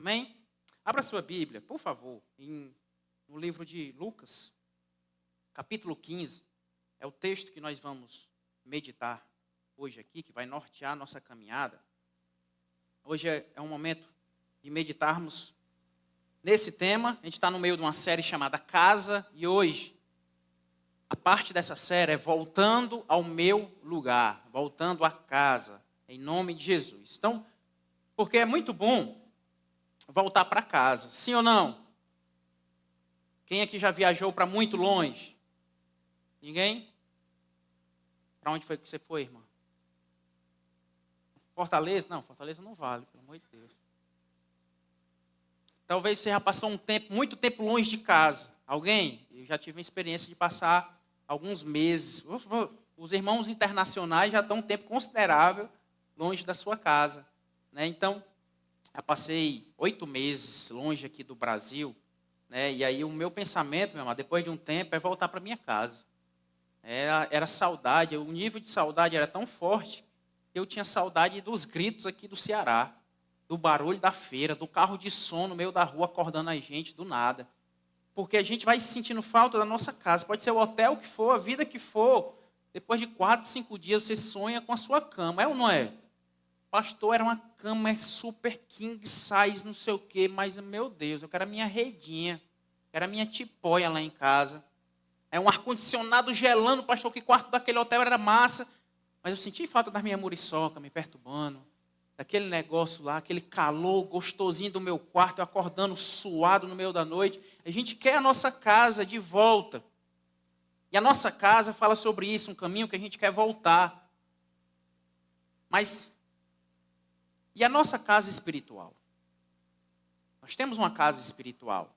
Amém? Abra sua Bíblia, por favor, no livro de Lucas, capítulo 15. É o texto que nós vamos meditar hoje aqui, que vai nortear a nossa caminhada. Hoje é um momento de meditarmos nesse tema. A gente está no meio de uma série chamada Casa, e hoje a parte dessa série é voltando ao meu lugar, voltando à casa, em nome de Jesus. Então, porque é muito bom voltar para casa, sim ou não? Quem aqui já viajou para muito longe? Ninguém? Para onde foi que você foi, irmã? Fortaleza? Não, Fortaleza não vale, pelo amor de Deus. Talvez você já passou muito tempo longe de casa. Alguém? Eu já tive a experiência de passar alguns meses. Os irmãos internacionais já estão um tempo considerável longe da sua casa, né? Então, eu passei 8 meses longe aqui do Brasil, né? E aí o meu pensamento, meu irmão, depois de um tempo, é voltar para minha casa. Era saudade, o nível de saudade era tão forte que eu tinha saudade dos gritos aqui do Ceará, do barulho da feira, do carro de som no meio da rua acordando a gente do nada. Porque a gente vai sentindo falta da nossa casa, pode ser o hotel que for, a vida que for. Depois de 4, 5 dias você sonha com a sua cama, é ou não é? Pastor, era uma cama super king size, não sei o quê, mas, meu Deus, eu quero a minha redinha, quero a minha tipóia lá em casa. É um ar-condicionado gelando, pastor, que quarto daquele hotel era massa, mas eu senti falta da minha muriçoca me perturbando, daquele negócio lá, aquele calor gostosinho do meu quarto, eu acordando suado no meio da noite. A gente quer a nossa casa de volta. E a nossa casa fala sobre isso, um caminho que a gente quer voltar. Mas e a nossa casa espiritual? Nós temos uma casa espiritual.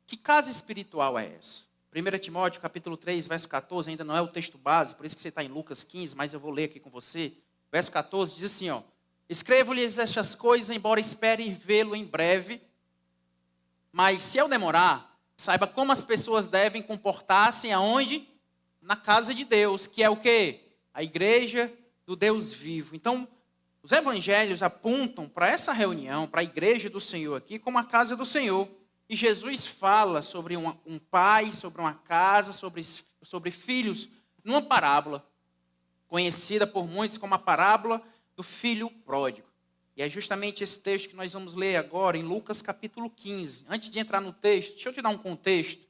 Que casa espiritual é essa? 1 Timóteo, capítulo 3, verso 14, ainda não é o texto base, por isso que você está em Lucas 15, mas eu vou ler aqui com você. Verso 14 diz assim, ó: escrevo-lhes estas coisas, embora espere vê-lo em breve, mas se eu demorar, saiba como as pessoas devem comportar-se aonde? Na casa de Deus, que é o quê? A igreja do Deus vivo. Então, os evangelhos apontam para essa reunião, para a igreja do Senhor aqui, como a casa do Senhor. E Jesus fala sobre um pai, sobre uma casa, sobre filhos, numa parábola, conhecida por muitos como a parábola do filho pródigo. E é justamente esse texto que nós vamos ler agora, em Lucas capítulo 15. Antes de entrar no texto, deixa eu te dar um contexto.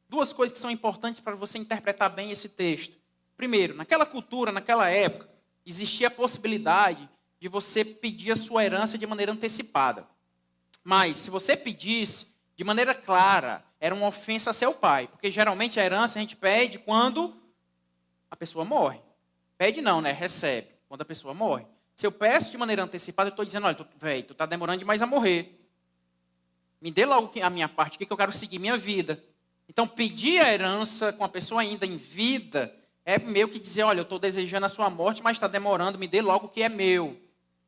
2 coisas que são importantes para você interpretar bem esse texto. Primeiro, naquela cultura, naquela época, existia a possibilidade de você pedir a sua herança de maneira antecipada. Mas, se você pedisse de maneira clara, era uma ofensa a seu pai. Porque, geralmente, a herança a gente pede quando a pessoa morre. Pede não, né? Recebe, quando a pessoa morre. Se eu peço de maneira antecipada, eu estou dizendo, olha, velho, tu está demorando demais a morrer. Me dê logo a minha parte, que eu quero seguir minha vida. Então, pedir a herança com a pessoa ainda em vida é meio que dizer, olha, eu estou desejando a sua morte, mas está demorando, me dê logo o que é meu.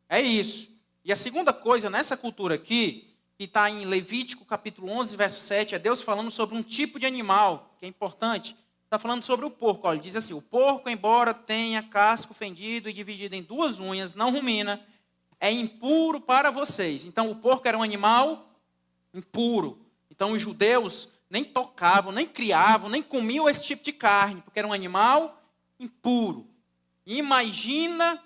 É isso. E a segunda coisa, nessa cultura aqui, que está em Levítico capítulo 11, verso 7, é Deus falando sobre um tipo de animal, que é importante. Está falando sobre o porco. Olha, diz assim, o porco, embora tenha casco fendido e dividido em 2 unhas, não rumina, é impuro para vocês. Então, o porco era um animal impuro. Então, os judeus nem tocavam, nem criavam, nem comiam esse tipo de carne, porque era um animal impuro. Imagina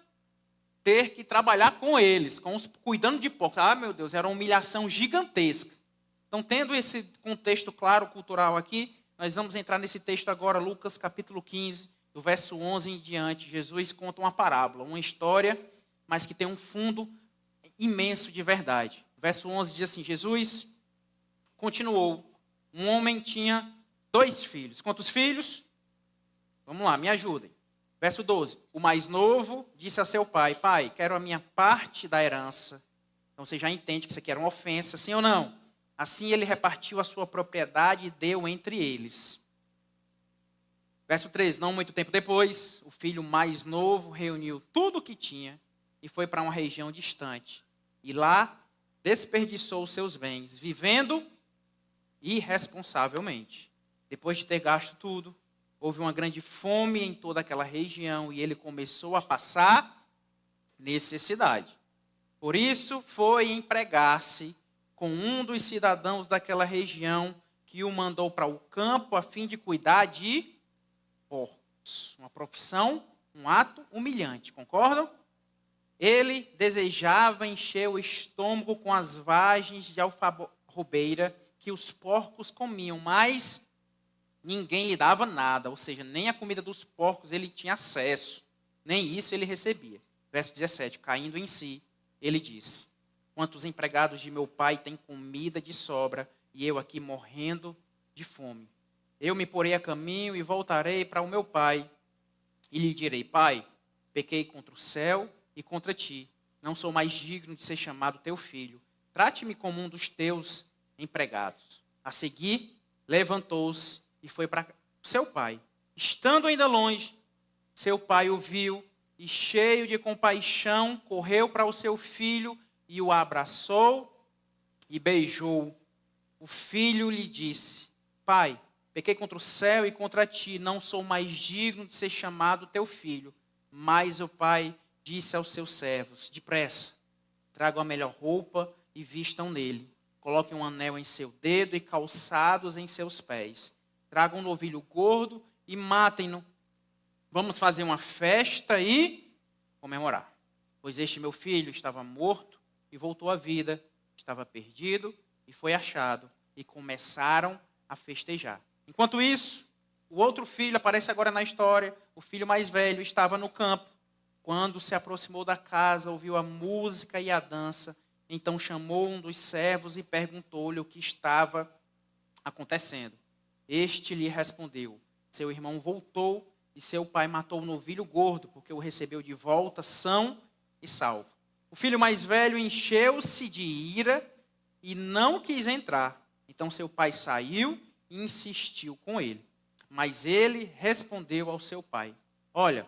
ter que trabalhar com eles, cuidando de porcos. Ah, meu Deus, era uma humilhação gigantesca. Então, tendo esse contexto claro, cultural aqui, nós vamos entrar nesse texto agora, Lucas capítulo 15, do verso 11 em diante. Jesus conta uma parábola, uma história, mas que tem um fundo imenso de verdade. O verso 11 diz assim, Jesus continuou, um homem tinha 2 filhos. Quantos filhos? Vamos lá, me ajudem. Verso 12, o mais novo disse a seu pai, pai, quero a minha parte da herança. Então você já entende que isso aqui era uma ofensa, sim ou não? Assim ele repartiu a sua propriedade e deu entre eles. Verso 13, não muito tempo depois, o filho mais novo reuniu tudo o que tinha e foi para uma região distante. E lá desperdiçou os seus bens, vivendo irresponsavelmente. Depois de ter gasto tudo, houve uma grande fome em toda aquela região e ele começou a passar necessidade. Por isso foi empregar-se com um dos cidadãos daquela região que o mandou para o campo a fim de cuidar de porcos. Uma profissão, um ato humilhante, concordam? Ele desejava encher o estômago com as vagens de alfarrobeira que os porcos comiam, mas ninguém lhe dava nada, ou seja, nem a comida dos porcos ele tinha acesso, nem isso ele recebia. Verso 17, caindo em si, ele disse: quantos empregados de meu pai têm comida de sobra, e eu aqui morrendo de fome? Eu me porei a caminho e voltarei para o meu pai, e lhe direi: pai, pequei contra o céu e contra ti, não sou mais digno de ser chamado teu filho. Trate-me como um dos teus empregados. A seguir, levantou-se e foi para seu pai. Estando ainda longe, seu pai o viu e, cheio de compaixão, correu para o seu filho e o abraçou e beijou. O filho lhe disse: pai, pequei contra o céu e contra ti, não sou mais digno de ser chamado teu filho. Mas o pai disse aos seus servos: depressa, tragam a melhor roupa e vistam nele. Coloquem um anel em seu dedo e calçados em seus pés. Tragam um novilho gordo e matem-no. Vamos fazer uma festa e comemorar. Pois este meu filho estava morto e voltou à vida, estava perdido e foi achado. E começaram a festejar. Enquanto isso, o outro filho aparece agora na história. O filho mais velho estava no campo. Quando se aproximou da casa, ouviu a música e a dança. Então chamou um dos servos e perguntou-lhe o que estava acontecendo. Este lhe respondeu: seu irmão voltou e seu pai matou o novilho gordo, porque o recebeu de volta são e salvo. O filho mais velho encheu-se de ira e não quis entrar. Então seu pai saiu e insistiu com ele. Mas ele respondeu ao seu pai: olha,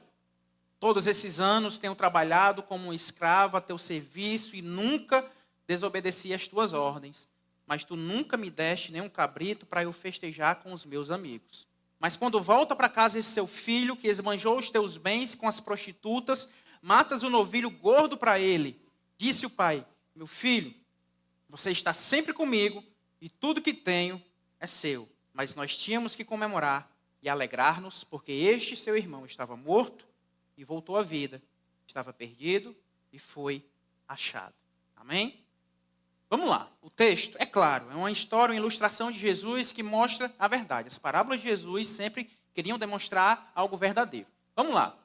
todos esses anos tenho trabalhado como um escravo a teu serviço e nunca desobedeci às tuas ordens. Mas tu nunca me deste nenhum cabrito para eu festejar com os meus amigos. Mas quando volta para casa esse seu filho, que esbanjou os teus bens com as prostitutas, matas o novilho gordo para ele. Disse o pai: meu filho, você está sempre comigo e tudo que tenho é seu. Mas nós tínhamos que comemorar e alegrar-nos, porque este seu irmão estava morto e voltou à vida, estava perdido e foi achado. Amém? Vamos lá, o texto é claro, é uma história, uma ilustração de Jesus que mostra a verdade. As parábolas de Jesus sempre queriam demonstrar algo verdadeiro. Vamos lá.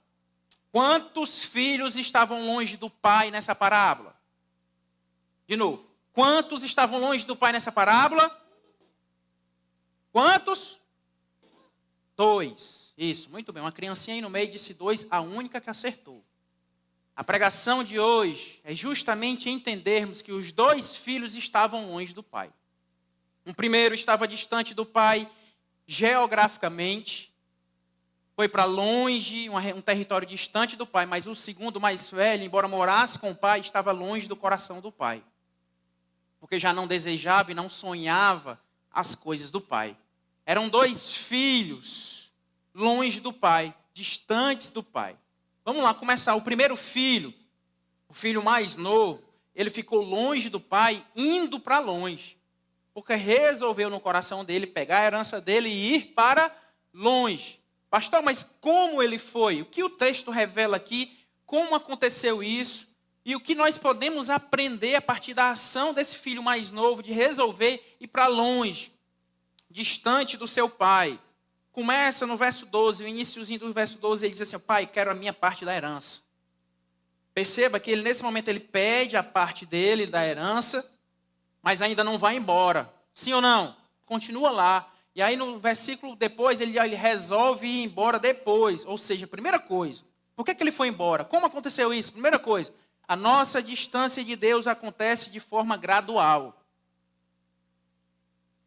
Quantos filhos estavam longe do pai nessa parábola? De novo. Quantos estavam longe do pai nessa parábola? Quantos? 2. Isso, muito bem. Uma criancinha aí no meio disse 2, a única que acertou. A pregação de hoje é justamente entendermos que os 2 filhos estavam longe do pai. Um primeiro estava distante do pai geograficamente, foi para longe, um território distante do pai, mas o segundo, mais velho, embora morasse com o pai, estava longe do coração do pai, porque já não desejava e não sonhava as coisas do pai. Eram 2 filhos longe do pai, distantes do pai. Vamos lá começar. O primeiro filho, o filho mais novo, ele ficou longe do pai, indo para longe, porque resolveu no coração dele pegar a herança dele e ir para longe. Pastor, mas como ele foi? O que o texto revela aqui? Como aconteceu isso? E o que nós podemos aprender a partir da ação desse filho mais novo de resolver ir para longe, distante do seu pai? Começa no verso 12, o iniciozinho do verso 12, ele diz assim: pai, quero a minha parte da herança. Perceba que ele, nesse momento ele pede a parte dele da herança, mas ainda não vai embora. Sim ou não? Continua lá. E aí no versículo depois ele resolve ir embora depois. Ou seja, primeira coisa, por que ele foi embora? Como aconteceu isso? Primeira coisa, a nossa distância de Deus acontece de forma gradual.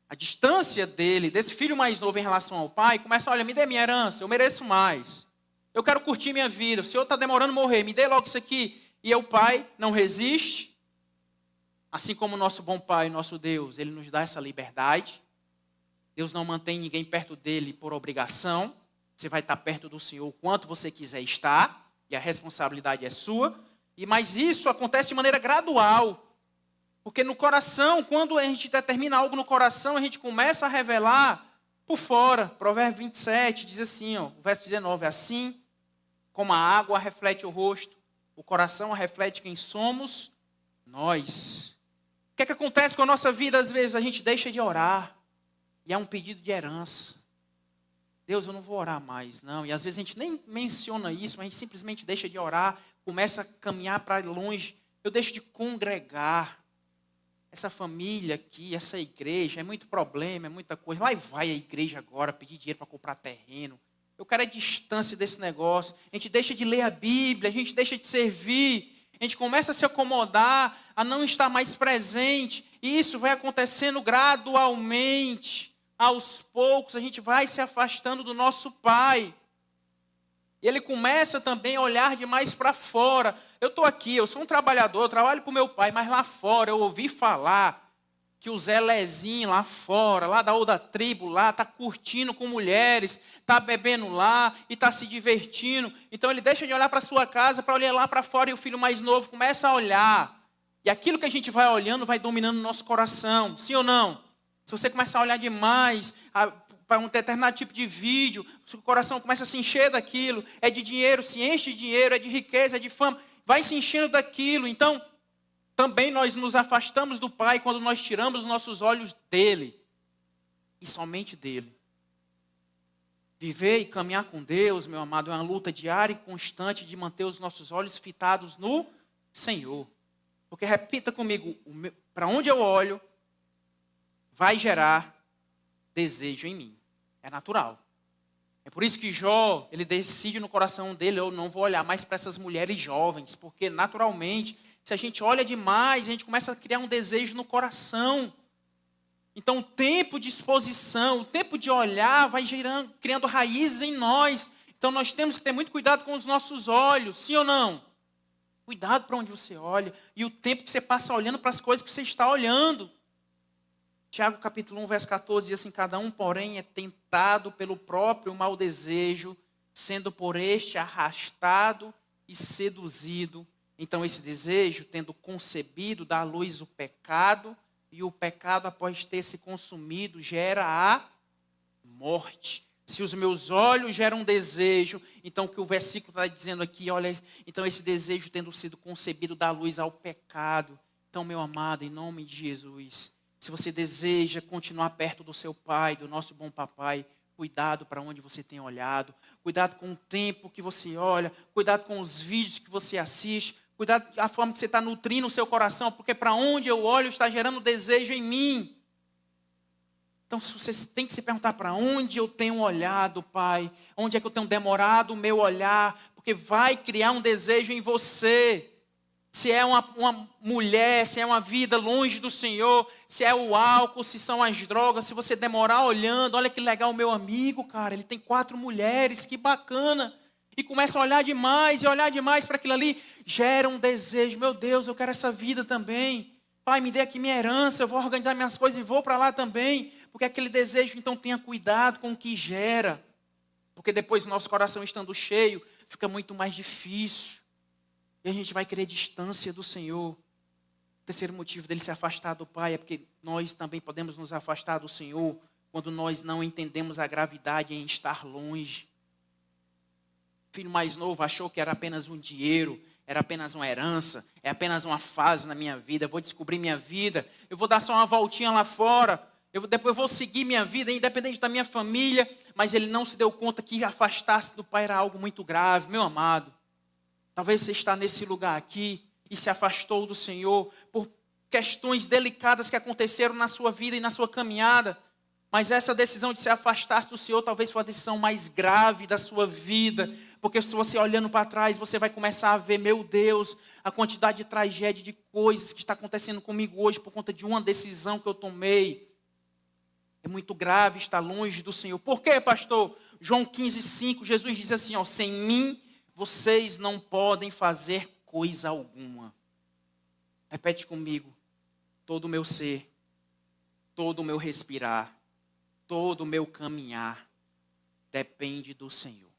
A distância dele, desse filho mais novo em relação ao pai, começa: olha, me dê minha herança, eu mereço mais. Eu quero curtir minha vida, o Senhor está demorando a morrer, me dê logo isso aqui. E o pai não resiste, assim como o nosso bom pai, nosso Deus, ele nos dá essa liberdade. Deus não mantém ninguém perto dele por obrigação. Você vai estar perto do Senhor o quanto você quiser estar, e a responsabilidade é sua. Mas isso acontece de maneira gradual. Porque no coração, quando a gente determina algo no coração, a gente começa a revelar por fora. Provérbio 27 diz assim, ó, verso 19, assim como a água reflete o rosto, o coração reflete quem somos nós. O que é que acontece com a nossa vida às vezes? A gente deixa de orar. E é um pedido de herança. Deus, eu não vou orar mais, não. E às vezes a gente nem menciona isso, mas a gente simplesmente deixa de orar, começa a caminhar para longe. Eu deixo de congregar. Essa família aqui, essa igreja, é muito problema, é muita coisa. Lá vai a igreja agora pedir dinheiro para comprar terreno. Eu quero a distância desse negócio. A gente deixa de ler a Bíblia, a gente deixa de servir. A gente começa a se acomodar, a não estar mais presente. E isso vai acontecendo gradualmente. Aos poucos, a gente vai se afastando do nosso Pai. E ele começa também a olhar demais para fora. Eu estou aqui, eu sou um trabalhador, eu trabalho para o meu pai, mas lá fora eu ouvi falar que o Zé Lezinho lá fora, lá da outra tribo lá, está curtindo com mulheres, está bebendo lá e está se divertindo. Então ele deixa de olhar para a sua casa para olhar lá para fora e o filho mais novo começa a olhar. E aquilo que a gente vai olhando vai dominando o nosso coração, sim ou não? Se você começar a olhar demais para um determinado tipo de vídeo, o coração começa a se encher daquilo, é de dinheiro, se enche de dinheiro, é de riqueza, é de fama, vai se enchendo daquilo. Então, também nós nos afastamos do Pai quando nós tiramos os nossos olhos dele, e somente dele. Viver e caminhar com Deus, meu amado, é uma luta diária e constante de manter os nossos olhos fitados no Senhor. Porque repita comigo, para onde eu olho, vai gerar desejo em mim. É natural. É por isso que Jó, ele decide no coração dele, eu não vou olhar mais para essas mulheres jovens, porque naturalmente, se a gente olha demais, a gente começa a criar um desejo no coração. Então o tempo de exposição, o tempo de olhar vai criando raízes em nós. Então nós temos que ter muito cuidado com os nossos olhos, sim ou não? Cuidado para onde você olha e o tempo que você passa olhando para as coisas que você está olhando. Tiago capítulo 1, verso 14, diz assim, cada um, porém, é tentado pelo próprio mau desejo, sendo por este arrastado e seduzido. Então esse desejo, tendo concebido, dá à luz o pecado, e o pecado, após ter se consumido, gera a morte. Se os meus olhos geram desejo, então o que o versículo está dizendo aqui, olha, então esse desejo tendo sido concebido dá luz ao pecado. Então, meu amado, em nome de Jesus, se você deseja continuar perto do seu Pai, do nosso bom papai, cuidado para onde você tem olhado, cuidado com o tempo que você olha, cuidado com os vídeos que você assiste, cuidado com a forma que você está nutrindo o seu coração, porque para onde eu olho está gerando desejo em mim. Então você tem que se perguntar para onde eu tenho olhado, Pai, onde é que eu tenho demorado o meu olhar, porque vai criar um desejo em você. Se é uma mulher, se é uma vida longe do Senhor, se é o álcool, se são as drogas, se você demorar olhando, olha que legal o meu amigo, cara, ele tem 4 mulheres, que bacana. E começa a olhar demais e olhar demais para aquilo ali, gera um desejo, meu Deus, eu quero essa vida também. Pai, me dê aqui minha herança, eu vou organizar minhas coisas e vou para lá também. Porque aquele desejo, então tenha cuidado com o que gera. Porque depois nosso coração estando cheio, fica muito mais difícil. E a gente vai querer distância do Senhor. O terceiro motivo dele se afastar do Pai é porque nós também podemos nos afastar do Senhor quando nós não entendemos a gravidade em estar longe. O filho mais novo achou que era apenas um dinheiro, era apenas uma herança, é apenas uma fase na minha vida, eu vou descobrir minha vida, eu vou dar só uma voltinha lá fora, depois eu vou seguir minha vida, independente da minha família, mas ele não se deu conta que afastar-se do Pai era algo muito grave, meu amado. Talvez você está nesse lugar aqui e se afastou do Senhor por questões delicadas que aconteceram na sua vida e na sua caminhada. Mas essa decisão de se afastar do Senhor talvez foi a decisão mais grave da sua vida. Porque se você olhando para trás, você vai começar a ver, meu Deus, a quantidade de tragédia, de coisas que está acontecendo comigo hoje por conta de uma decisão que eu tomei. É muito grave estar longe do Senhor. Por quê, pastor? João 15:5, Jesus diz assim, ó, sem mim vocês não podem fazer coisa alguma. Repete comigo. Todo o meu ser, todo o meu respirar, todo o meu caminhar depende do Senhor.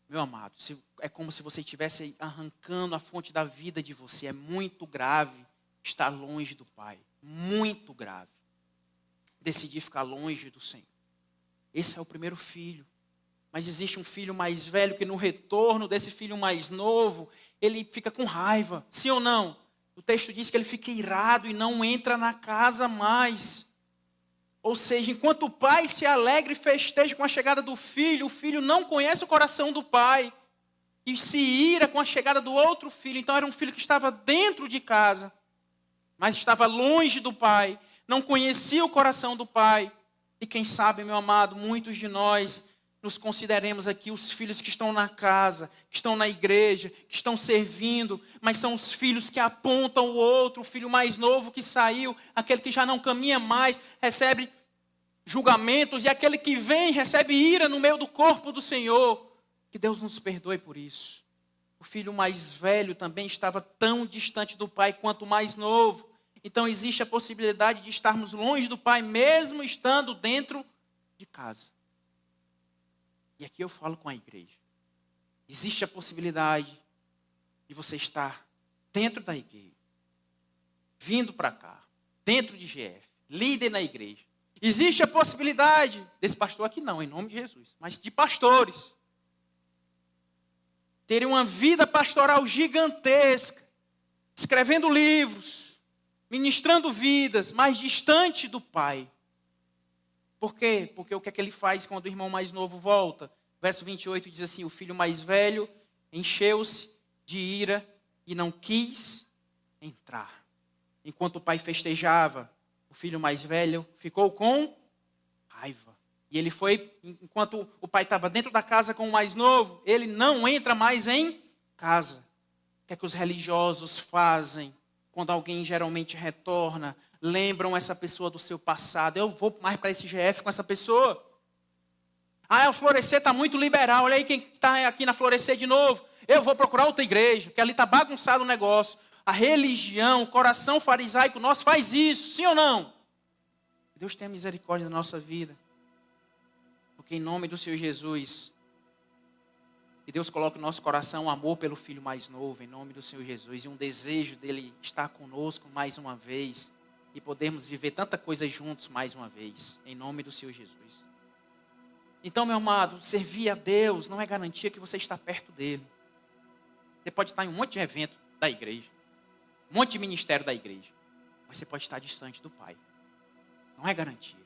Meu amado, é como se você estivesse arrancando a fonte da vida de você. É muito grave está longe do Pai. Muito grave. Decidir ficar longe do Senhor. Esse é o primeiro filho. Mas existe um filho mais velho que no retorno desse filho mais novo, ele fica com raiva. Sim ou não? O texto diz que ele fica irado e não entra na casa mais. Ou seja, enquanto o pai se alegra e festeja com a chegada do filho, o filho não conhece o coração do pai. E se ira com a chegada do outro filho. Então era um filho que estava dentro de casa, mas estava longe do pai. Não conhecia o coração do pai. E quem sabe, meu amado, muitos de nós nos consideremos aqui os filhos que estão na casa, que estão na igreja, que estão servindo, mas são os filhos que apontam o outro, o filho mais novo que saiu, aquele que já não caminha mais, recebe julgamentos, e aquele que vem recebe ira no meio do corpo do Senhor. Que Deus nos perdoe por isso. O filho mais velho também estava tão distante do pai quanto o mais novo. Então existe a possibilidade de estarmos longe do pai, mesmo estando dentro de casa. E aqui eu falo com a igreja. Existe a possibilidade de você estar dentro da igreja, vindo para cá, dentro de GF, líder na igreja. Existe a possibilidade, desse pastor aqui não, em nome de Jesus, mas de pastores, terem uma vida pastoral gigantesca, escrevendo livros, ministrando vidas, mas distante do Pai. Por quê? Porque o que é que ele faz quando o irmão mais novo volta? Verso 28 diz assim: o filho mais velho encheu-se de ira e não quis entrar. Enquanto o pai festejava, o filho mais velho ficou com raiva. E ele foi, enquanto o pai estava dentro da casa com o mais novo, ele não entra mais em casa. O que é que os religiosos fazem quando alguém geralmente retorna? Lembram essa pessoa do seu passado. Eu vou mais para esse GF com essa pessoa. Ah, o Florescer está muito liberal. Olha aí quem está aqui na Florescer de novo. Eu vou procurar outra igreja, porque ali está bagunçado o negócio. A religião, o coração farisaico nosso faz isso, sim ou não? Deus tenha misericórdia da nossa vida. Porque em nome do Senhor Jesus, que Deus coloque no nosso coração um amor pelo filho mais novo, em nome do Senhor Jesus, e um desejo dele estar conosco mais uma vez, e podermos viver tanta coisa juntos mais uma vez, em nome do Senhor Jesus. Então, meu amado, servir a Deus não é garantia que você está perto dele. Você pode estar em um monte de evento da igreja, um monte de ministério da igreja, mas você pode estar distante do Pai. Não é garantia.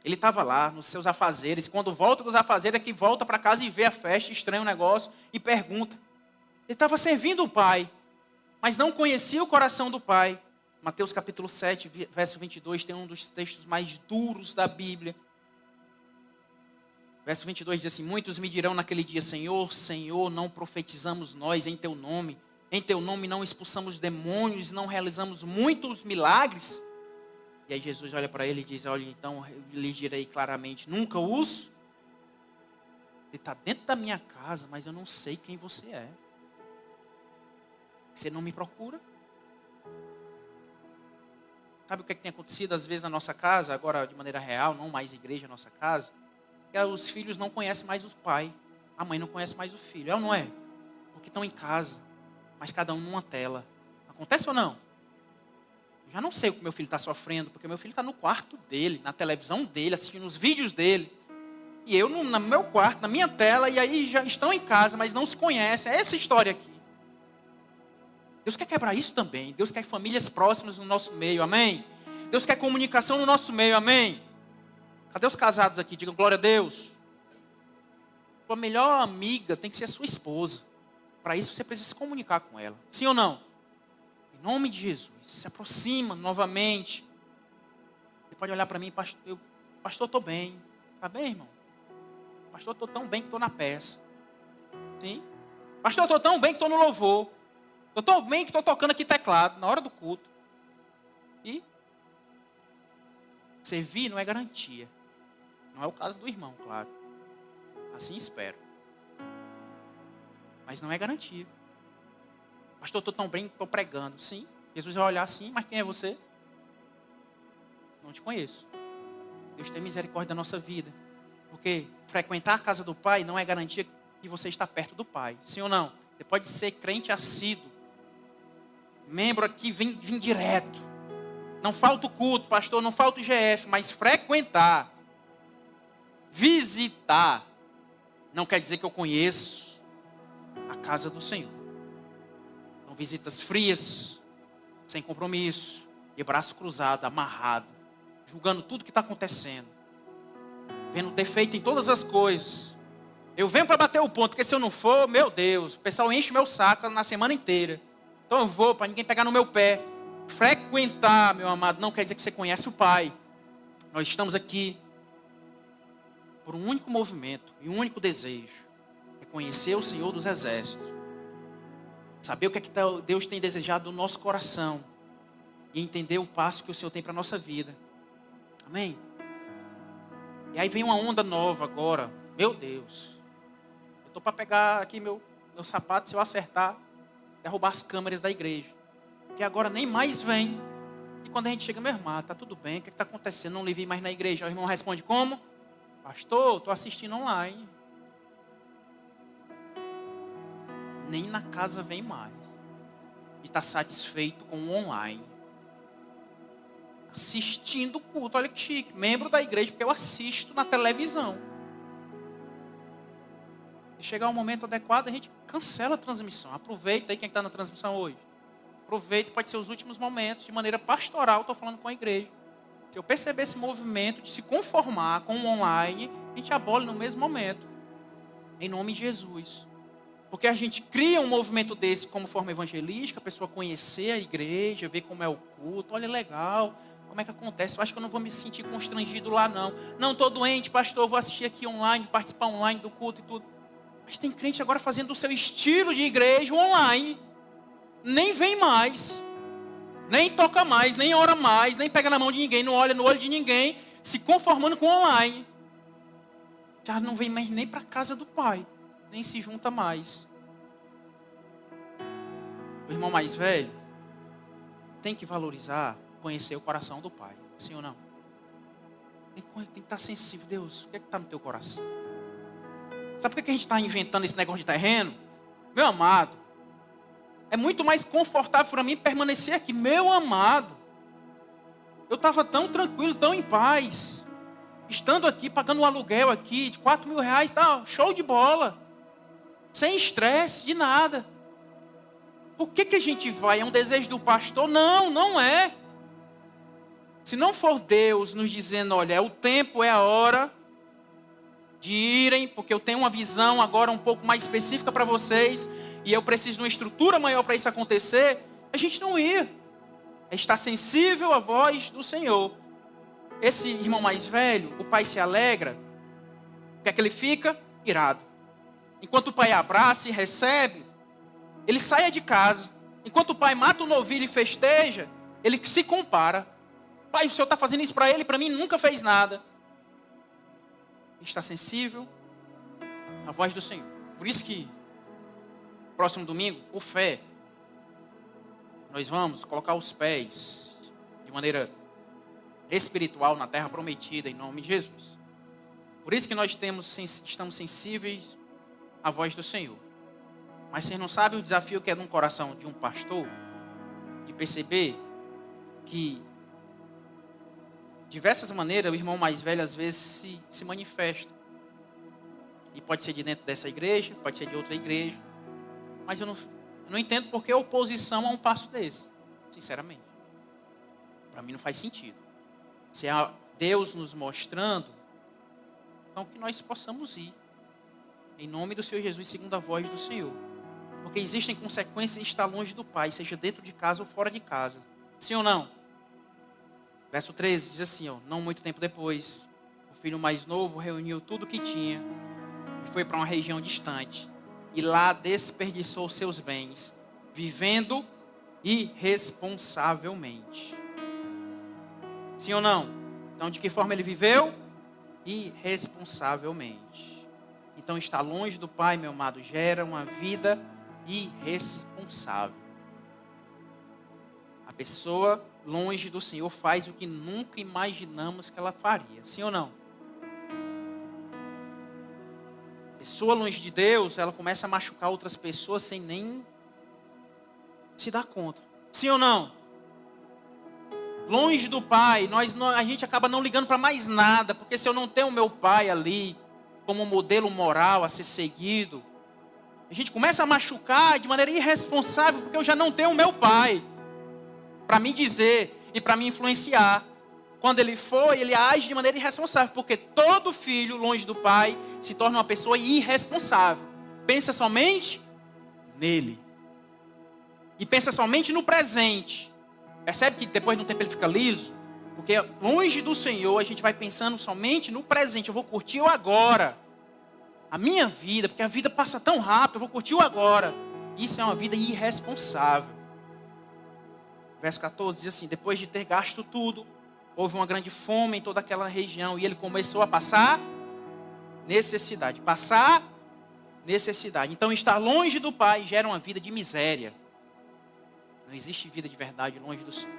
Ele estava lá nos seus afazeres, quando volta dos afazeres é que volta para casa e vê a festa, estranha o negócio e pergunta. Ele estava servindo o Pai, mas não conhecia o coração do Pai. Mateus capítulo 7, verso 22, tem um dos textos mais duros da Bíblia. Verso 22 diz assim: muitos me dirão naquele dia: Senhor, Senhor, não profetizamos nós em teu nome não expulsamos demônios, não realizamos muitos milagres. E aí Jesus olha para ele e diz: olha, então eu lhes direi claramente, nunca os... Ele está dentro da minha casa, mas eu não sei quem você é. Você não me procura? Sabe o que é que tem acontecido às vezes na nossa casa, agora de maneira real, não mais igreja, nossa casa? Que os filhos não conhecem mais o pai, a mãe não conhece mais o filho, é ou não é? Porque estão em casa, mas cada um numa tela. Acontece ou não? Eu já não sei o que meu filho está sofrendo, porque meu filho está no quarto dele, na televisão dele, assistindo os vídeos dele. E eu no meu quarto, na minha tela, e aí já estão em casa, mas não se conhecem. É essa história aqui. Deus quer quebrar isso também. Deus quer famílias próximas no nosso meio, amém? Deus quer comunicação no nosso meio, amém? Cadê os casados aqui? Digam glória a Deus. Sua melhor amiga tem que ser a sua esposa. Para isso você precisa se comunicar com ela. Sim ou não? Em nome de Jesus, se aproxima novamente. Você pode olhar para mim: pastor, estou bem. Está bem, irmão? Pastor, estou tão bem que estou na peça. Sim? Pastor, estou tão bem que estou no louvor. Estou tão bem que estou tocando aqui teclado na hora do culto. E servir não é garantia. Não é o caso do irmão, claro. Assim espero. Mas não é garantia. Pastor, estou tão bem que estou pregando. Sim, Jesus vai olhar assim: mas quem é você? Não te conheço. Deus tem misericórdia da nossa vida. Porque frequentar a casa do Pai não é garantia que você está perto do Pai. Sim ou não? Você pode ser crente assíduo, Membro aqui vem direto. Não falta o culto, pastor, não falta o GF, mas frequentar, visitar, não quer dizer que eu conheço a casa do Senhor. São visitas frias, sem compromisso, de braço cruzado, amarrado, julgando tudo que está acontecendo, vendo defeito em todas as coisas. Eu venho para bater o ponto, porque se eu não for, meu Deus, o pessoal enche o meu saco na semana inteira. Então eu vou, para ninguém pegar no meu pé. Frequentar, meu amado, não quer dizer que você conhece o Pai. Nós estamos aqui por um único movimento e um único desejo. É conhecer o Senhor dos Exércitos. Saber o que é que Deus tem desejado no nosso coração. E entender o passo que o Senhor tem para a nossa vida. Amém? E aí vem uma onda nova agora. Meu Deus. Eu estou para pegar aqui meu sapato, se eu acertar, derrubar as câmeras da igreja. Que agora nem mais vem. E quando a gente chega, meu irmão, está tudo bem, o que está acontecendo? Não lhe vi mais na igreja. O irmão responde como? Pastor, estou assistindo online. Nem na casa vem mais. E está satisfeito com o online. Assistindo o culto, olha que chique. Membro da igreja, porque eu assisto na televisão. Se chegar um momento adequado, a gente cancela a transmissão. Aproveita aí quem está na transmissão hoje. Aproveite, pode ser os últimos momentos, de maneira pastoral, estou falando com a igreja. Se eu perceber esse movimento de se conformar com o online, a gente abole no mesmo momento. Em nome de Jesus. Porque a gente cria um movimento desse como forma evangelística, a pessoa conhecer a igreja, ver como é o culto, olha, legal, como é que acontece, eu acho que eu não vou me sentir constrangido lá não. Não, estou doente, pastor, vou assistir aqui online, participar online do culto e tudo. Mas tem crente agora fazendo o seu estilo de igreja online. Nem vem mais, nem toca mais, nem ora mais, nem pega na mão de ninguém, não olha no olho de ninguém, se conformando com online. Já não vem mais nem para a casa do Pai, nem se junta mais. O irmão mais velho tem que valorizar, conhecer o coração do Pai, sim ou não? Tem que estar sensível. Deus, o que é que está no teu coração? Sabe por que a gente está inventando esse negócio de terreno? Meu amado, é muito mais confortável para mim permanecer aqui. Meu amado, eu estava tão tranquilo, tão em paz. Estando aqui, pagando um aluguel aqui de 4 mil reais, tá, show de bola. Sem estresse, de nada. Por que a gente vai? É um desejo do pastor? Não, não é. Se não for Deus nos dizendo, olha, é o tempo, é a hora de irem, porque eu tenho uma visão agora um pouco mais específica para vocês, e eu preciso de uma estrutura maior para isso acontecer, a gente não ir. É estar sensível à voz do Senhor. Esse irmão mais velho, o pai se alegra, o que é que ele fica? Irado. Enquanto o pai abraça e recebe, ele sai de casa. Enquanto o pai mata o novilho e festeja, ele se compara. Pai, o Senhor está fazendo isso para ele, para mim nunca fez nada. Está sensível à voz do Senhor. Por isso que próximo domingo, por fé, nós vamos colocar os pés de maneira espiritual na terra prometida, em nome de Jesus. Por isso que nós estamos sensíveis à voz do Senhor. Mas vocês não sabem o desafio que é no coração de um pastor, de perceber que, de diversas maneiras, o irmão mais velho às vezes se manifesta. E pode ser de dentro dessa igreja, pode ser de outra igreja. Mas eu não entendo por que oposição a um passo desse. Sinceramente. Para mim não faz sentido. Se é Deus nos mostrando, então que nós possamos ir. Em nome do Senhor Jesus, segundo a voz do Senhor. Porque existem consequências de estar longe do Pai, seja dentro de casa ou fora de casa. Sim ou não? Verso 13 diz assim, não muito tempo depois, o filho mais novo reuniu tudo o que tinha e foi para uma região distante. E lá desperdiçou seus bens, vivendo irresponsavelmente. Sim ou não? Então, de que forma ele viveu? Irresponsavelmente. Então, estar longe do Pai, meu amado, gera uma vida irresponsável. A pessoa longe do Senhor faz o que nunca imaginamos que ela faria. Sim ou não? Pessoa longe de Deus, ela começa a machucar outras pessoas sem nem se dar conta. Sim ou não? Longe do pai, a gente acaba não ligando para mais nada, porque se eu não tenho o meu pai ali como modelo moral a ser seguido, a gente começa a machucar de maneira irresponsável, porque eu já não tenho o meu pai para me dizer e para me influenciar. Quando ele age de maneira irresponsável, porque todo filho longe do pai se torna uma pessoa irresponsável. Pensa somente nele. E pensa somente no presente. Percebe que depois de um tempo ele fica liso? Porque longe do Senhor a gente vai pensando somente no presente. Eu vou curtir o agora. A minha vida, porque a vida passa tão rápido, eu vou curtir o agora. Isso é uma vida irresponsável. Verso 14 diz assim: depois de ter gasto tudo, houve uma grande fome em toda aquela região e ele começou a passar necessidade. Passar necessidade. Então estar longe do Pai gera uma vida de miséria. Não existe vida de verdade longe do Senhor.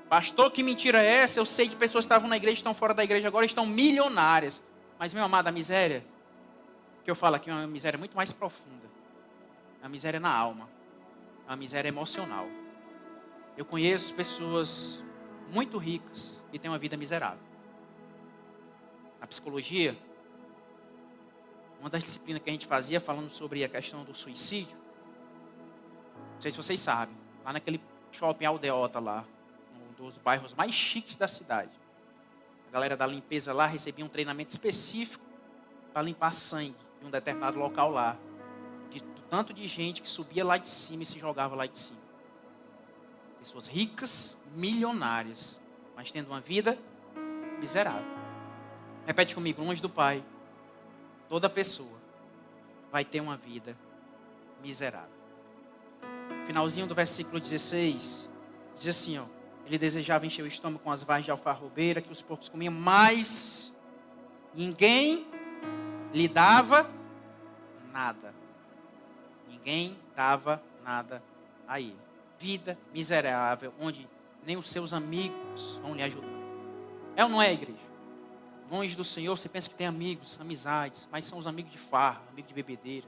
Pastor, que mentira é essa? Eu sei de pessoas que estavam na igreja, estão fora da igreja agora, estão milionárias. Mas, meu amado, a miséria que eu falo aqui é uma miséria muito mais profunda. É uma miséria na alma. É uma miséria emocional. Eu conheço pessoas muito ricas que têm uma vida miserável. Na psicologia, uma das disciplinas que a gente fazia falando sobre a questão do suicídio, não sei se vocês sabem, lá naquele shopping Aldeota lá, um dos bairros mais chiques da cidade. A galera da limpeza lá recebia um treinamento específico para limpar sangue em um determinado local lá. Do tanto de gente que subia lá de cima e se jogava lá de cima. Pessoas ricas, milionárias, mas tendo uma vida miserável. Repete comigo: longe do Pai, toda pessoa vai ter uma vida miserável. Finalzinho do versículo 16, diz assim, ó: ele desejava encher o estômago com as vagens de alfarrobeira que os porcos comiam, mas ninguém lhe dava nada. Ninguém dava nada a ele. Vida miserável, onde nem os seus amigos vão lhe ajudar. É ou não é, igreja? Longe do Senhor, você pensa que tem amigos, amizades, mas são os amigos de farra, amigo de bebedeira,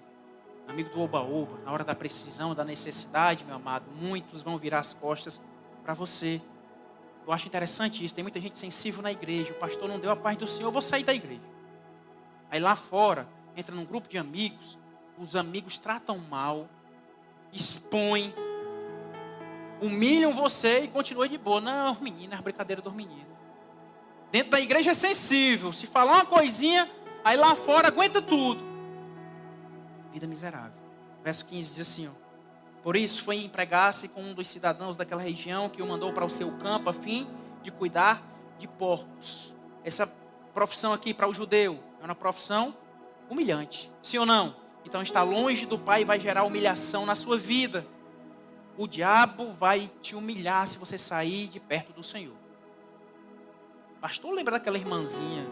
amigo do oba-oba. Na hora da precisão, da necessidade, meu amado, muitos vão virar as costas para você. Eu acho interessante isso. Tem muita gente sensível na igreja. O pastor não deu a paz do Senhor, eu vou sair da igreja. Aí lá fora, entra num grupo de amigos, os amigos tratam mal, expõem, humilham você e continua de boa. Não, menino, é a brincadeira dos meninos. Dentro da igreja é sensível. Se falar uma coisinha, aí lá fora aguenta tudo. Vida miserável. Verso 15 diz assim, ó: por isso foi empregar-se com um dos cidadãos daquela região que o mandou para o seu campo a fim de cuidar de porcos. Essa profissão aqui para o judeu é uma profissão humilhante. Sim ou não? Então estar longe do Pai vai gerar humilhação na sua vida. O diabo vai te humilhar se você sair de perto do Senhor. Pastor, lembra daquela irmãzinha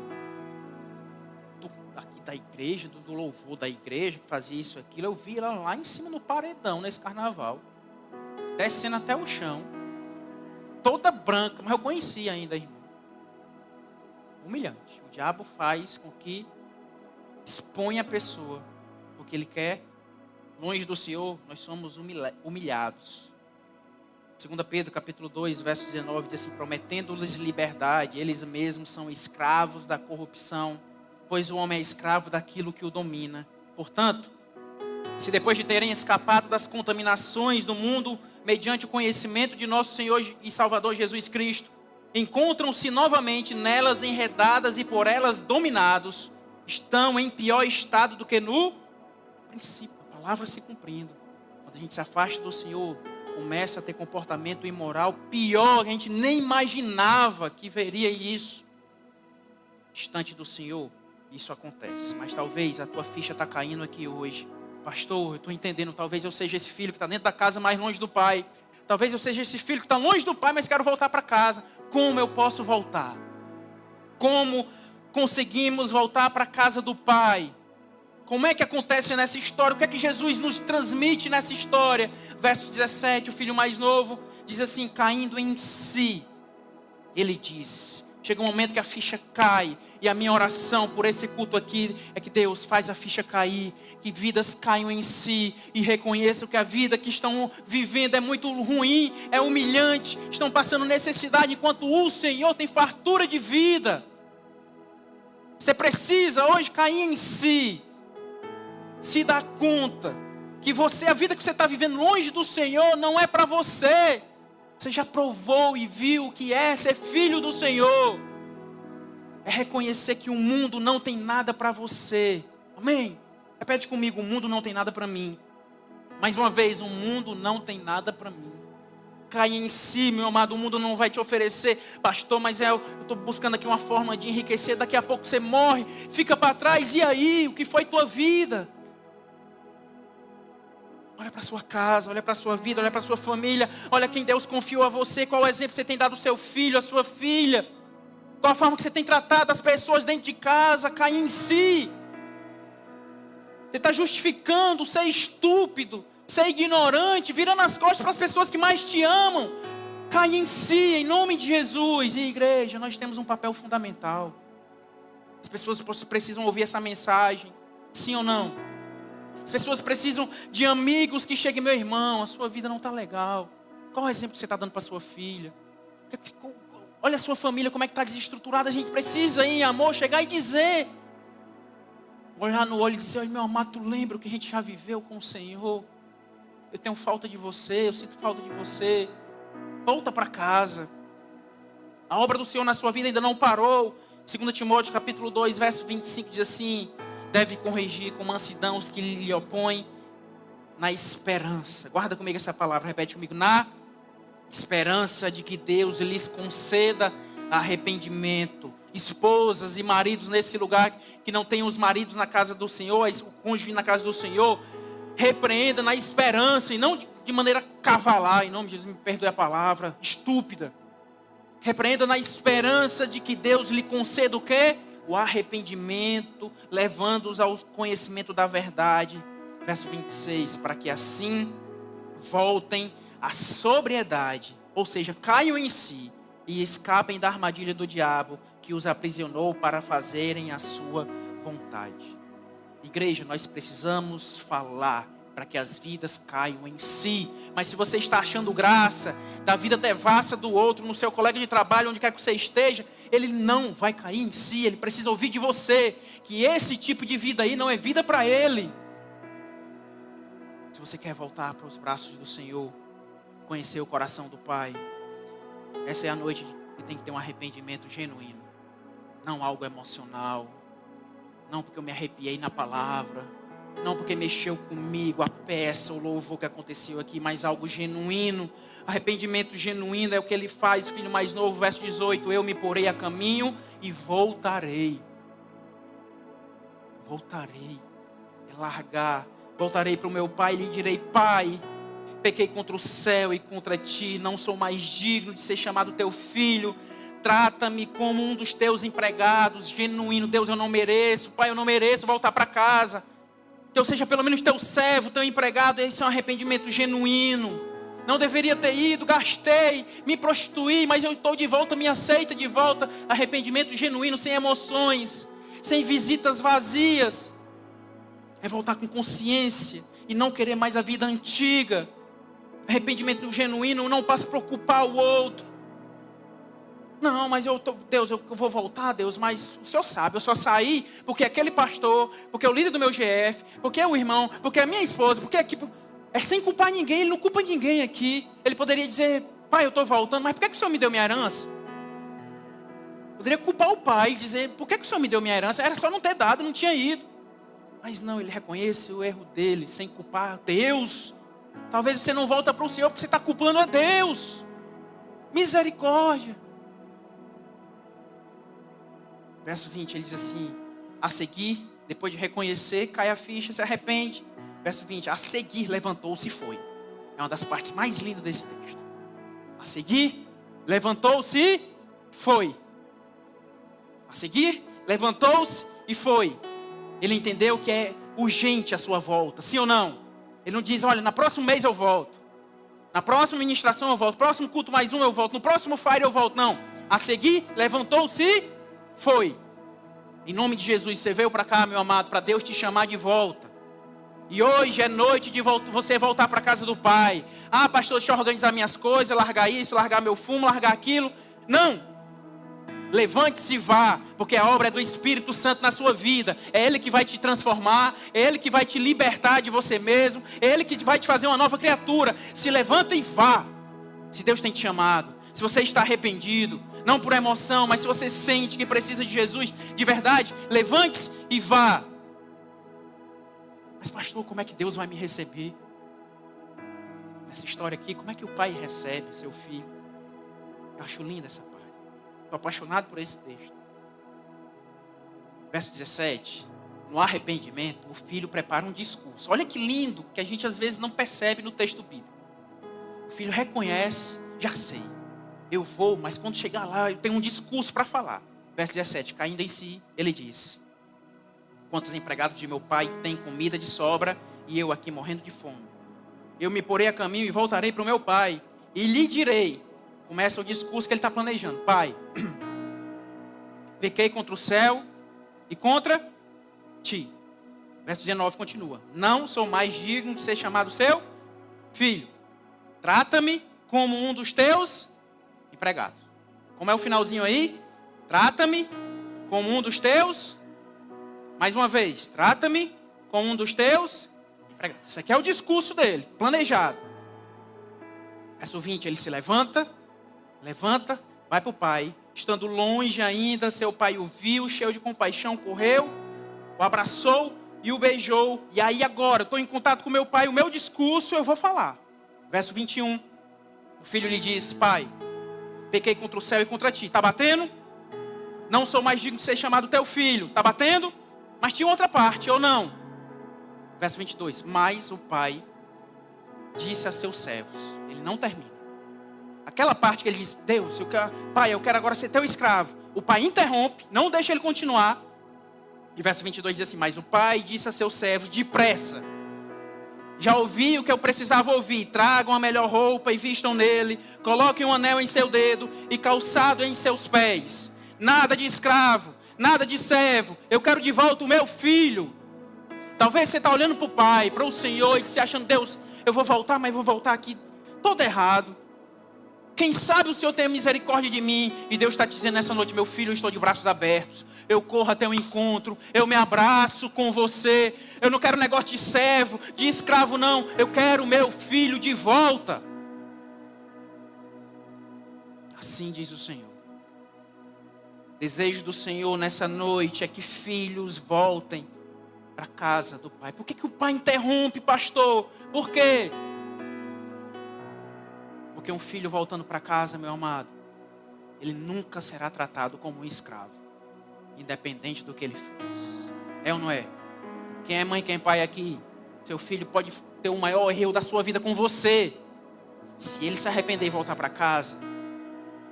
aqui da igreja, do louvor da igreja, que fazia isso, aquilo? Eu vi ela lá em cima no paredão, nesse carnaval, descendo até o chão, toda branca, mas eu conhecia ainda a irmã. Humilhante. O diabo faz com que exponha a pessoa, porque ele quer. Longe do Senhor, nós somos humilhados. 2 Pedro, capítulo 2, verso 19, diz assim: prometendo-lhes liberdade, eles mesmos são escravos da corrupção, pois o homem é escravo daquilo que o domina. Portanto, se depois de terem escapado das contaminações do mundo, mediante o conhecimento de nosso Senhor e Salvador Jesus Cristo, encontram-se novamente nelas enredadas e por elas dominados, estão em pior estado do que no princípio. A palavra se cumprindo. Quando a gente se afasta do Senhor, começa a ter comportamento imoral pior, a gente nem imaginava que veria isso. Distante do Senhor, isso acontece. Mas talvez a tua ficha está caindo aqui hoje. Pastor, eu estou entendendo, talvez eu seja esse filho que está dentro da casa mais longe do Pai. Talvez eu seja esse filho que está longe do Pai, mas quero voltar para casa. Como eu posso voltar? Como conseguimos voltar para a casa do Pai? Como é que acontece nessa história? O que é que Jesus nos transmite nessa história? Verso 17, o filho mais novo diz assim: caindo em si, ele diz: Chega um momento que a ficha cai. E a minha oração por esse culto aqui é que Deus faz a ficha cair. Que vidas caiam em si e reconheçam que a vida que estão vivendo é muito ruim, é humilhante. Estão passando necessidade enquanto o Senhor tem fartura de vida. Você precisa hoje cair em si. Se dar conta que a vida que você está vivendo longe do Senhor não é para você. Você já provou e viu o que é ser filho do Senhor. É reconhecer que o mundo não tem nada para você. Amém? Repete comigo, o mundo não tem nada para mim. Mais uma vez, o mundo não tem nada para mim. Cai em si, meu amado, o mundo não vai te oferecer. Pastor, mas eu estou buscando aqui uma forma de enriquecer. Daqui a pouco você morre, fica para trás. E aí, o que foi tua vida? Olha para sua casa, olha para sua vida, olha para sua família. Olha quem Deus confiou a você. Qual o exemplo você tem dado ao seu filho, à sua filha. Qual a forma que você tem tratado as pessoas dentro de casa. Cai em si. Você está justificando ser estúpido, ser ignorante, virando as costas para as pessoas que mais te amam. Cai em si, em nome de Jesus. E igreja, nós temos um papel fundamental. As pessoas precisam ouvir essa mensagem. Sim ou não? As pessoas precisam de amigos que cheguem, meu irmão, a sua vida não está legal. Qual o exemplo que você está dando para sua filha? Olha a sua família, como é que está desestruturada. A gente precisa, em amor, chegar e dizer. Olhar no olho e dizer, meu amado, tu lembra o que a gente já viveu com o Senhor? Eu tenho falta de você, eu sinto falta de você. Volta para casa. A obra do Senhor na sua vida ainda não parou. 2 Timóteo capítulo 2, verso 25 diz assim: deve corrigir com mansidão os que lhe opõem na esperança. Guarda comigo essa palavra, repete comigo. Na esperança de que Deus lhes conceda arrependimento. Esposas e maridos nesse lugar que não tem os maridos na casa do Senhor, o cônjuge na casa do Senhor, repreenda na esperança e não de maneira cavalar, em nome de Jesus, me perdoe a palavra, estúpida. Repreenda na esperança de que Deus lhe conceda o quê? O arrependimento, levando-os ao conhecimento da verdade. Verso 26, para que assim voltem à sobriedade, ou seja, caiam em si e escapem da armadilha do diabo que os aprisionou para fazerem a sua vontade. Igreja, nós precisamos falar para que as vidas caiam em si. Mas se você está achando graça da vida devassa do outro, no seu colega de trabalho, onde quer que você esteja, ele não vai cair em si. Ele precisa ouvir de você que esse tipo de vida aí não é vida para ele. Se você quer voltar para os braços do Senhor, conhecer o coração do Pai, essa é a noite que tem que ter um arrependimento genuíno. Não algo emocional. Não porque eu me arrepiei na palavra. Não porque mexeu comigo a peça, o louvor que aconteceu aqui, mas algo genuíno. Arrependimento genuíno é o que ele faz, filho mais novo, verso 18. Eu me porei a caminho e voltarei. Voltarei. É largar. Voltarei para o meu pai e lhe direi: Pai, pequei contra o céu e contra ti. Não sou mais digno de ser chamado teu filho. Trata-me como um dos teus empregados. Genuíno. Deus, eu não mereço. Pai, eu não mereço voltar para casa. Que eu seja pelo menos teu servo, teu empregado. Esse é um arrependimento genuíno. Não deveria ter ido, gastei, me prostituí, mas eu estou de volta, me aceita de volta. Arrependimento genuíno, sem emoções, sem visitas vazias. É voltar com consciência e não querer mais a vida antiga. Arrependimento genuíno não passa por culpar o outro. Não, mas Deus, eu vou voltar, Deus, mas o Senhor sabe, eu só saí porque aquele pastor, porque o líder do meu GF, porque o irmão, porque a minha esposa, porque aqui. É sem culpar ninguém, ele não culpa ninguém aqui. Ele poderia dizer: Pai, eu estou voltando, mas por que o Senhor me deu minha herança? Poderia culpar o pai e dizer: por que o Senhor me deu minha herança? Era só não ter dado, não tinha ido. Mas não, ele reconhece o erro dele, sem culpar Deus. Talvez você não volta para o Senhor porque você está culpando a Deus. Misericórdia. Verso 20, ele diz assim: a seguir, depois de reconhecer, cai a ficha, se arrepende. Verso 20, a seguir levantou-se e foi. É uma das partes mais lindas desse texto. A seguir, levantou-se e foi. A seguir, levantou-se e foi. Ele entendeu que é urgente a sua volta, sim ou não? Ele não diz: olha, no próximo mês eu volto. Na próxima ministração eu volto. No próximo culto mais um eu volto. No próximo fire eu volto. Não. A seguir, levantou-se e foi. Em nome de Jesus, você veio para cá, meu amado, para Deus te chamar de volta. E hoje é noite de você voltar para a casa do Pai. Ah, pastor, deixa eu organizar minhas coisas, largar isso, largar meu fumo, largar aquilo. Não. Levante-se e vá, porque a obra é do Espírito Santo na sua vida. É Ele que vai te transformar, é Ele que vai te libertar de você mesmo, é Ele que vai te fazer uma nova criatura. Se levanta e vá. Se Deus tem te chamado, se você está arrependido, não por emoção, mas se você sente que precisa de Jesus de verdade, levante-se e vá. Mas pastor, como é que Deus vai me receber? Nessa história aqui, como é que o pai recebe seu filho? Eu acho linda essa parte. Estou apaixonado por esse texto. Verso 17. No arrependimento, o filho prepara um discurso. Olha que lindo, que a gente às vezes não percebe no texto bíblico. O filho reconhece, já sei. Eu vou, mas quando chegar lá, eu tenho um discurso para falar. Verso 17. Caindo em si, ele disse: quantos empregados de meu pai têm comida de sobra e eu aqui morrendo de fome? Eu me porei a caminho e voltarei para o meu pai e lhe direi. Começa o discurso que ele está planejando. Pai, pequei contra o céu e contra ti. Verso 19 continua. Não sou mais digno de ser chamado seu filho. Trata-me como um dos teus empregados. Como é o finalzinho aí? Trata-me como um dos teus. Mais uma vez. Trata-me como um dos teus empregados. Isso aqui é o discurso dele, planejado. Verso 20, ele se levanta, vai para o pai. Estando longe ainda, seu pai o viu, cheio de compaixão, correu, o abraçou e o beijou. E aí agora, eu estou em contato com meu pai, o meu discurso eu vou falar. Verso 21, o filho lhe diz: pai, pequei contra o céu e contra ti. Está batendo? Não sou mais digno de ser chamado teu filho. Está batendo? Mas tinha outra parte, ou não? Verso 22, mas o pai disse a seus servos. Ele não termina. Aquela parte que ele diz: Deus, pai, eu quero agora ser teu escravo. O pai interrompe, não deixa ele continuar. E verso 22 diz assim: mas o pai disse a seus servos: depressa, já ouvi o que eu precisava ouvir. Tragam a melhor roupa e vistam nele. Coloquem um anel em seu dedo e calçado em seus pés. Nada de escravo, nada de servo. Eu quero de volta o meu filho. Talvez você está olhando para o pai, para o Senhor e se achando: Deus, eu vou voltar, mas vou voltar aqui todo errado. Quem sabe o Senhor tenha misericórdia de mim. E Deus está te dizendo nessa noite: meu filho, eu estou de braços abertos. Eu corro até o encontro. Eu me abraço com você. Eu não quero negócio de servo, de escravo não. Eu quero o meu filho de volta. Assim diz o Senhor. Desejo do Senhor nessa noite é que filhos voltem para a casa do pai. Por que o pai interrompe, pastor? Por quê? Porque um filho voltando para casa, meu amado, ele nunca será tratado como um escravo, independente do que ele fez. É ou não é? Quem é mãe, quem é pai aqui? Seu filho pode ter o maior erro da sua vida com você. Se ele se arrepender e voltar para casa,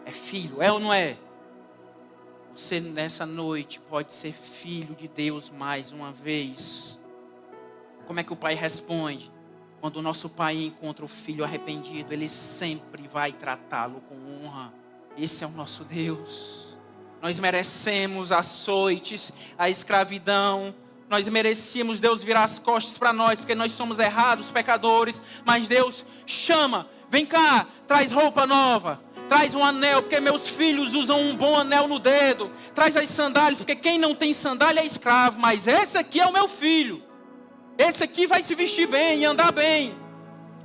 é filho, é ou não é? Você nessa noite pode ser filho de Deus mais uma vez. Como é que o pai responde? Quando o nosso pai encontra o filho arrependido, ele sempre vai tratá-lo com honra. Esse é o nosso Deus. Nós merecemos açoites, a escravidão. Nós merecíamos Deus virar as costas para nós, porque nós somos errados, pecadores. Mas Deus chama: vem cá, traz roupa nova. Traz um anel, porque meus filhos usam um bom anel no dedo. Traz as sandálias, porque quem não tem sandália é escravo. Mas esse aqui é o meu filho. Esse aqui vai se vestir bem e andar bem.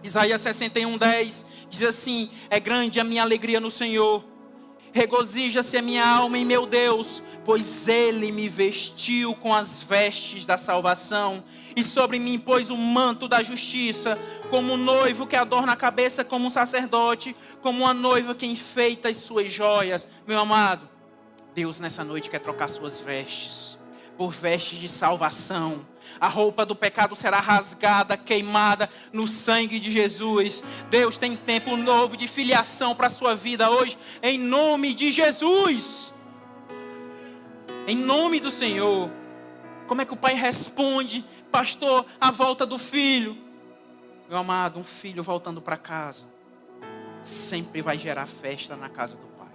Isaías 61:10 diz assim: é grande a minha alegria no Senhor. Regozija-se a minha alma em meu Deus, pois Ele me vestiu com as vestes da salvação e sobre mim pôs o manto da justiça, como um noivo que adorna a cabeça, como um sacerdote, como uma noiva que enfeita as suas joias. Meu amado, Deus nessa noite quer trocar suas vestes por vestes de salvação. A roupa do pecado será rasgada, queimada no sangue de Jesus. Deus tem tempo novo de filiação para a sua vida hoje, em nome de Jesus. Em nome do Senhor. Como é que o pai responde, pastor, a volta do filho? Meu amado, um filho voltando para casa sempre vai gerar festa na casa do pai.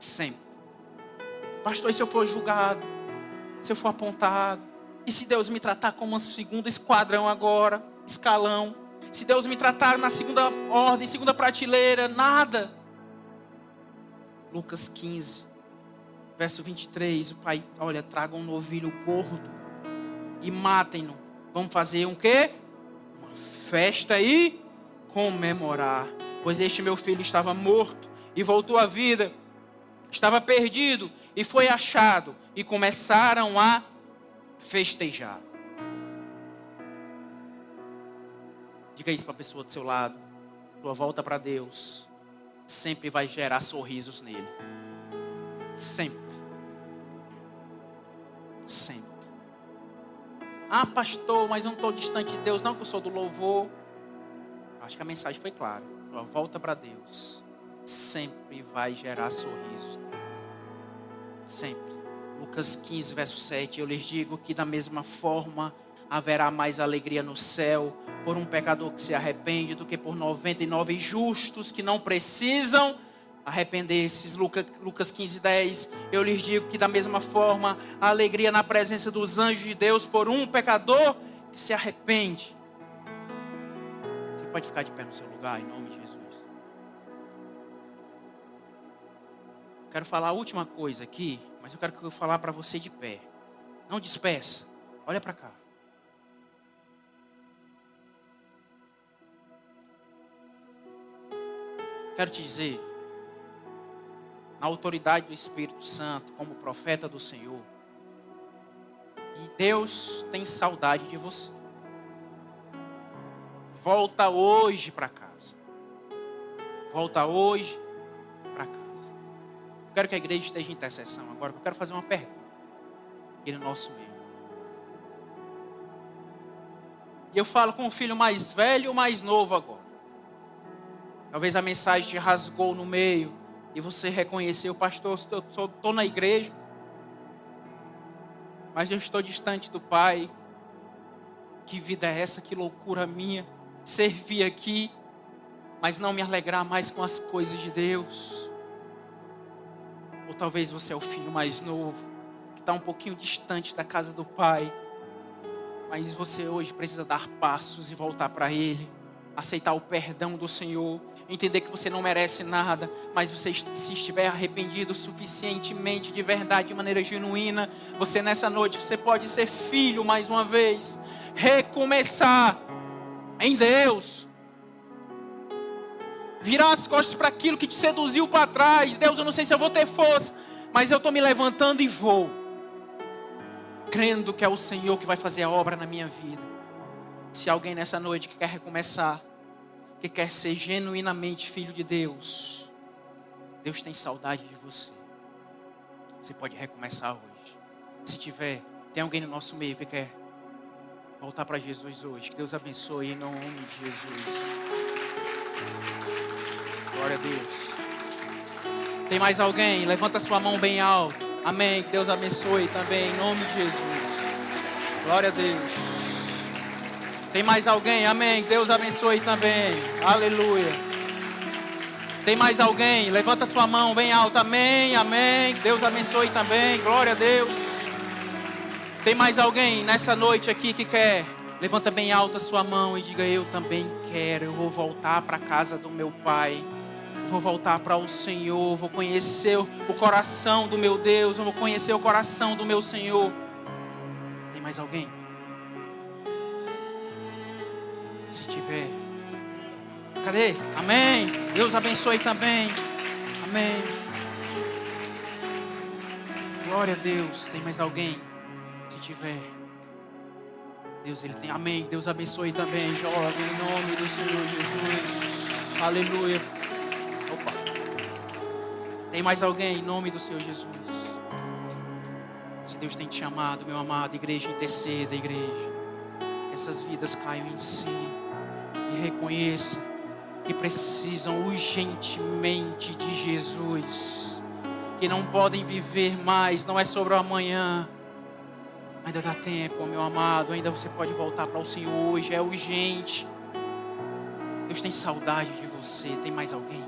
Sempre. Pastor, e se eu for julgado? Se eu for apontado? E se Deus me tratar como um segundo esquadrão agora? Escalão? Se Deus me tratar na segunda ordem, segunda prateleira? Nada. Lucas 15, verso 23. O pai, olha, tragam um novilho gordo e matem-no. Vamos fazer um quê? Uma festa e comemorar. Pois este meu filho estava morto e voltou à vida. Estava perdido e foi achado. E começaram a festejar. Diga isso para a pessoa do seu lado. Sua volta para Deus sempre vai gerar sorrisos nele. Sempre. Sempre. Ah, pastor, mas eu não estou distante de Deus, não, que eu sou do louvor. Acho que a mensagem foi clara. Sua volta para Deus sempre vai gerar sorrisos nele. Sempre. Lucas 15, verso 7. Eu lhes digo que da mesma forma haverá mais alegria no céu por um pecador que se arrepende do que por 99 justos que não precisam arrepender-se. Lucas 15, 10. Eu lhes digo que da mesma forma a alegria na presença dos anjos de Deus por um pecador que se arrepende. Você pode ficar de pé no seu lugar em nome de Jesus. Quero falar a última coisa aqui, mas eu quero falar para você de pé. Não despeça. Olha para cá. Quero te dizer, na autoridade do Espírito Santo, como profeta do Senhor, que Deus tem saudade de você. Volta hoje para casa. Volta hoje para casa. Eu quero que a igreja esteja em intercessão agora. Eu quero fazer uma pergunta aqui no nosso meio. E eu falo com o filho mais velho ou mais novo agora. Talvez a mensagem te rasgou no meio e você reconheceu, pastor, eu estou na igreja, mas eu estou distante do Pai. Que vida é essa? Que loucura minha. Servir aqui, mas não me alegrar mais com as coisas de Deus. Ou talvez você é o filho mais novo, que está um pouquinho distante da casa do Pai, mas você hoje precisa dar passos e voltar para Ele, aceitar o perdão do Senhor, entender que você não merece nada, mas você, se estiver arrependido suficientemente, de verdade, de maneira genuína, você nessa noite, você pode ser filho mais uma vez, recomeçar em Deus, virar as costas para aquilo que te seduziu para trás. Deus, eu não sei se eu vou ter força, mas eu estou me levantando e vou, crendo que é o Senhor que vai fazer a obra na minha vida. Se alguém nessa noite que quer recomeçar, que quer ser genuinamente filho de Deus, Deus tem saudade de você. Você pode recomeçar hoje. Se tiver, tem alguém no nosso meio que quer voltar para Jesus hoje. Que Deus abençoe em nome de Jesus. Glória a Deus. Tem mais alguém? Levanta sua mão bem alto. Amém. Que Deus abençoe também em nome de Jesus. Glória a Deus. Tem mais alguém? Amém. Deus abençoe também. Aleluia. Tem mais alguém? Levanta sua mão bem alta. Amém. Amém. Deus abençoe também. Glória a Deus. Tem mais alguém nessa noite aqui que quer? Levanta bem alta sua mão e diga: eu também quero. Eu vou voltar para a casa do meu Pai. Eu vou voltar para o Senhor. Vou conhecer o coração do meu Deus. Eu vou conhecer o coração do meu Senhor. Tem mais alguém? Se tiver, cadê? Amém. Deus abençoe também. Amém. Glória a Deus. Tem mais alguém? Se tiver, Deus, Ele tem. Amém. Deus abençoe também. Joga em nome do Senhor Jesus. Aleluia. Opa. Tem mais alguém? Em nome do Senhor Jesus. Se Deus tem te chamado, meu amado, igreja, interceda, igreja. Que essas vidas caiam em si. E reconheça que precisam urgentemente de Jesus, que não podem viver mais, não é sobre o amanhã. Ainda dá tempo, meu amado, ainda você pode voltar para o Senhor hoje, é urgente. Deus tem saudade de você. Tem mais alguém?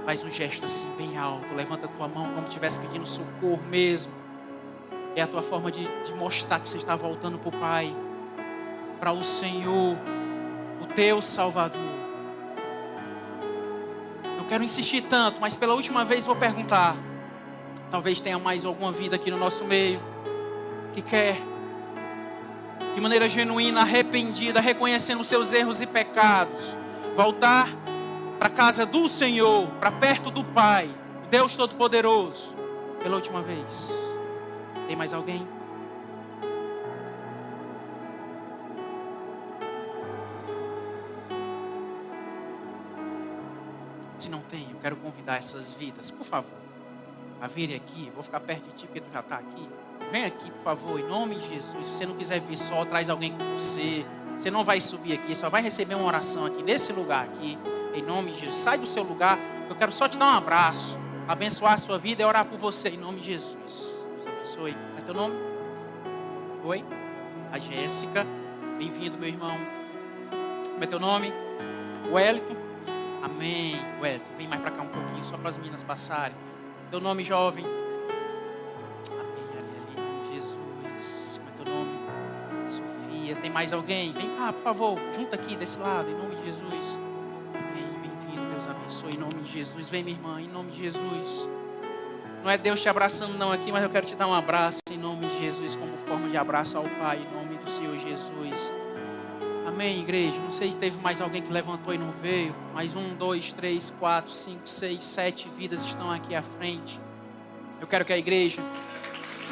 Faz um gesto assim, bem alto. Levanta a tua mão como se estivesse pedindo socorro mesmo. É a tua forma de mostrar que você está voltando para o Pai. Para o Senhor, o teu Salvador. Não quero insistir tanto, mas pela última vez vou perguntar. Talvez tenha mais alguma vida aqui no nosso meio que quer, de maneira genuína, arrependida, reconhecendo os seus erros e pecados, voltar para a casa do Senhor, para perto do Pai, Deus Todo-Poderoso, pela última vez. Tem mais alguém? Se não tem, eu quero convidar essas vidas, por favor, a virem aqui. Vou ficar perto de ti porque tu já está aqui. Vem aqui, por favor, em nome de Jesus. Se você não quiser vir só, traz alguém com você. Você não vai subir aqui, só vai receber uma oração aqui, nesse lugar aqui. Em nome de Jesus. Sai do seu lugar. Eu quero só te dar um abraço, abençoar a sua vida e orar por você, em nome de Jesus. Deus abençoe. Como é teu nome? Oi? A Jéssica. Bem-vindo, meu irmão. Como é teu nome? Wellington. Amém. Wellington, vem mais para cá um pouquinho, só para as meninas passarem. Teu nome, jovem? Tem mais alguém? Vem cá, por favor. Junta aqui desse lado, em nome de Jesus. Amém. Bem-vindo. Deus abençoe. Em nome de Jesus. Vem, minha irmã. Em nome de Jesus. Não é Deus te abraçando não aqui, mas eu quero te dar um abraço em nome de Jesus, como forma de abraço ao Pai, em nome do Senhor Jesus. Amém, igreja. Não sei se teve mais alguém que levantou e não veio. Mas 1, 2, 3, 4, 5, 6, 7 vidas estão aqui à frente. Eu quero que a igreja,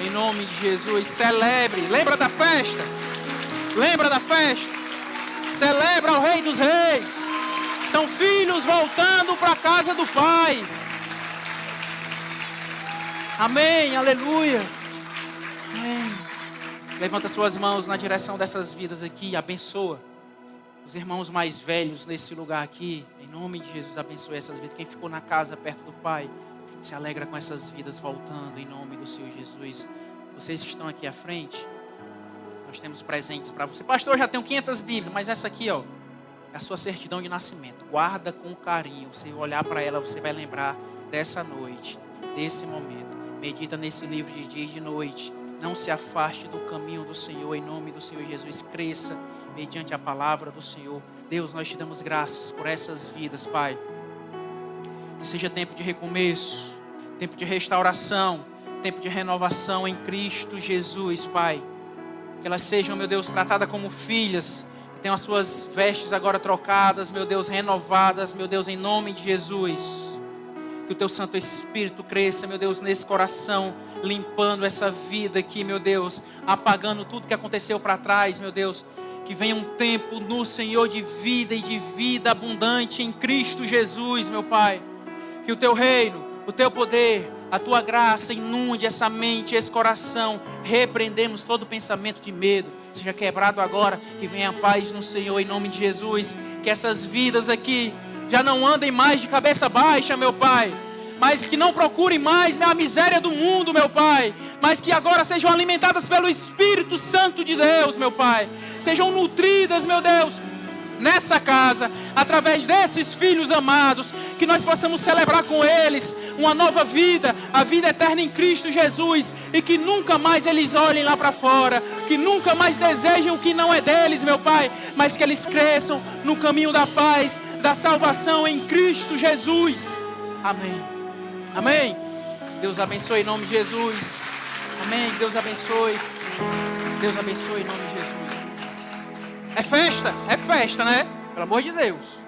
em nome de Jesus, celebre. Lembra da festa? Lembra da festa? Celebra o Rei dos Reis. São filhos voltando para a casa do Pai. Amém, aleluia. Amém. Levanta suas mãos na direção dessas vidas aqui. Abençoa os irmãos mais velhos nesse lugar aqui. Em nome de Jesus, abençoe essas vidas. Quem ficou na casa perto do Pai, se alegra com essas vidas voltando em nome do Senhor Jesus. Vocês que estão aqui à frente, nós temos presentes para você. Pastor, já tenho 500 Bíblias, mas essa aqui, ó, é a sua certidão de nascimento. Guarda com carinho. Você olhar para ela, você vai lembrar dessa noite, desse momento. Medita nesse livro de dia e de noite. Não se afaste do caminho do Senhor, em nome do Senhor Jesus. Cresça mediante a palavra do Senhor. Deus, nós te damos graças por essas vidas, Pai. Que seja tempo de recomeço, tempo de restauração, tempo de renovação em Cristo Jesus, Pai. Que elas sejam, meu Deus, tratadas como filhas, que tenham as suas vestes agora trocadas, meu Deus, renovadas, meu Deus, em nome de Jesus. Que o teu Santo Espírito cresça, meu Deus, nesse coração, limpando essa vida aqui, meu Deus, apagando tudo que aconteceu para trás, meu Deus. Que venha um tempo no Senhor de vida e de vida abundante em Cristo Jesus, meu Pai. Que o teu reino, o teu poder, a tua graça inunde essa mente, esse coração. Repreendemos todo pensamento de medo. Seja quebrado agora. Que venha a paz no Senhor em nome de Jesus. Que essas vidas aqui já não andem mais de cabeça baixa, meu Pai. Mas que não procurem mais a miséria do mundo, meu Pai. Mas que agora sejam alimentadas pelo Espírito Santo de Deus, meu Pai. Sejam nutridas, meu Deus, nessa casa, através desses filhos amados, que nós possamos celebrar com eles uma nova vida, a vida eterna em Cristo Jesus, e que nunca mais eles olhem lá para fora, que nunca mais desejem o que não é deles, meu Pai, mas que eles cresçam no caminho da paz, da salvação em Cristo Jesus. Amém. Amém. Deus abençoe em nome de Jesus. Amém. Deus abençoe. Deus abençoe em nome de Jesus. É festa, né? Pelo amor de Deus.